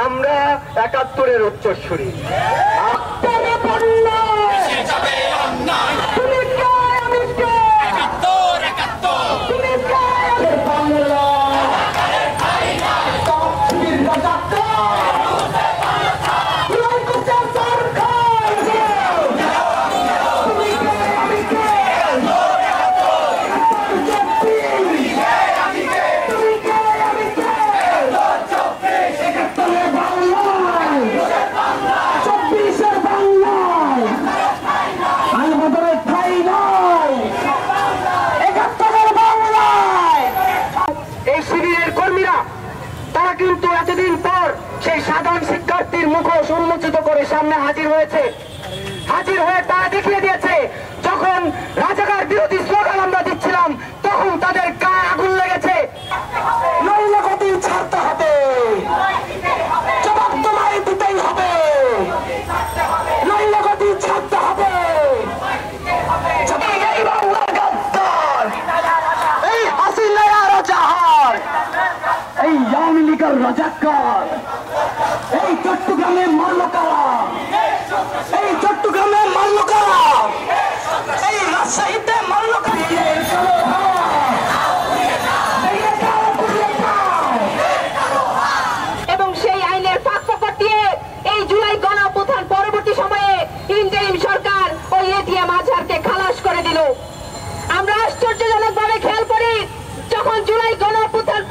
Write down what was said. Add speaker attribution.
Speaker 1: আমরা ৭১-এর উচ্চস্বরী। কিন্তু এতদিন পর সেই সাধারণ শিক্ষার্থীর মুখোশ উন্মোচিত করে সামনে হাজির হয়েছে। হাজির হয়ে তারা দেখিয়ে দিয়েছে, যখন রাজাকার বিরোধী স্লোগান আমরা দিচ্ছিলাম তখন তাদের গায়ে আগুন লেগেছে। নইলে গতি ছাড়তে হবে, জবাব তোমায় দিতেই হবে, নইলে গতি ছাড়তে হবে। এই হাসিনা রাজাহার, এই আওয়ামী লীগের রাজাকার, এই চট্টগ্রামে মারল কারা, এই চট্টগ্রামে মারল কারা, এই রাজশাহীতে মারল কারা।
Speaker 2: এবং সেই আইনের ফাঁক দিয়ে এই জুলাই গণঅভ্যুত্থান পরবর্তী সময়ে ইন্টারিম সরকার ওই এটিএম আজহারকে খালাস করে দিল। আমরা আশ্চর্যজনকভাবে খেয়াল করি, যখন জুলাই গণঅভ্যুত্থান